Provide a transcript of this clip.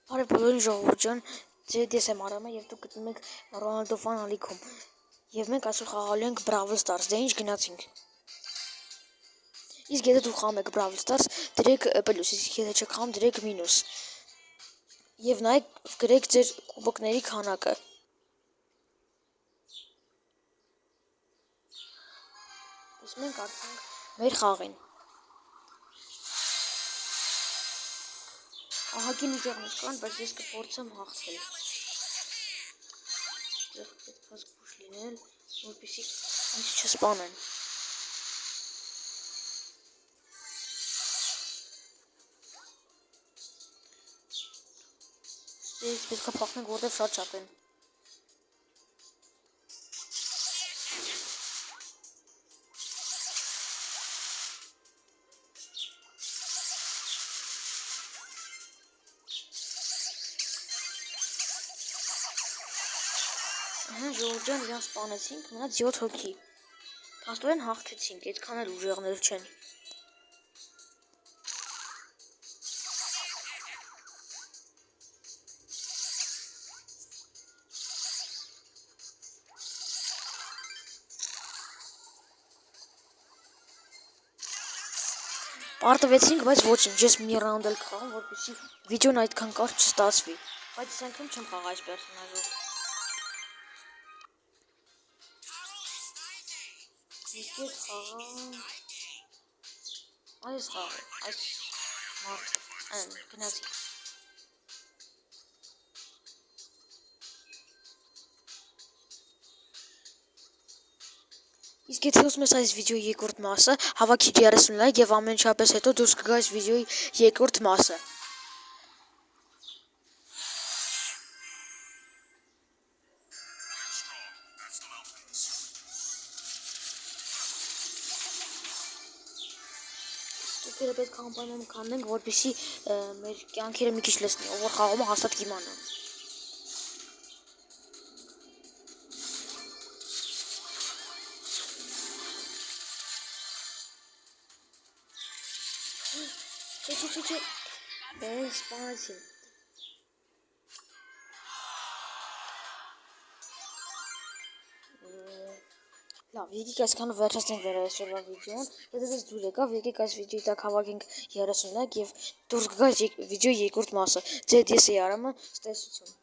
Բարև բոլորին ժողովուրդ ջան, ձեր ես եմ Արամը եւ դուք գտնում եք Ronaldo Fan ալիքում։ Եվ մենք այսօր խաղալու ենք Brawl Stars, դե ինչ գնացինք։ Իսկ եթե դուք խաղում եք Brawl Stars, դրեք պլյուս, իսկ եթե չեք խաղում, դրեք մինուս։ Եվ նայեք, գրեք ձեր կուբոկների քանակը։ Իսկ մենք արդեն մեր խաղին։ Ահագին ուժեղներ կան, բայց ես կփորձեմ հաղթել։ Դեռ պետք է զգուշ լինել, որպեսզի ինձ չսպանեն։ Ես պետք է փախնենք, որտեղ շատ շատ են։ Ժողովուրդ ջան, իրան սպանեցինք, մնաց 7 հոգի։ Փաստորեն հաղթեցինք, այդքան էլ ուժեղներ չեն։ Պարտվեցինք, բայց ոչինչ, ես մի ռաունդ էլ կխաղամ, որպեսզի վիդեոն այդքան կարճ չստացվի։ Բայց ես անգամ չեմ խաղա այս պերսոնաժով։ Եկեք խաղանք։ Այս խաղը, այս մարդը, գնացինք։ Իսկ եթե ուզում ես այս վիդեոյի երկրորդ մասը, հավաքի 30 լայք եւ ամենչապես հետո դուրս կգա այս վիդեոյի երկրորդ մասը։ Ստուկերը պետք է անպայման կանենք, որպեսզի մեր կյանքերը մի քիչ լցնի, ով որ խաղում է հաստատ կիմանա։ Չէ, սպանեցին։ Լավ, եկեք այսքանով վերջացնենք մեր այսօրվա վիդեոն։ Եթե դες դուր եկավ, եկեք այս վիդեոյի տակ հավաքենք 30 լայք եւ դուրս կգա վիդեոյի երկրորդ մասը։ Ձեր ես էի Արամը, ստեսություն։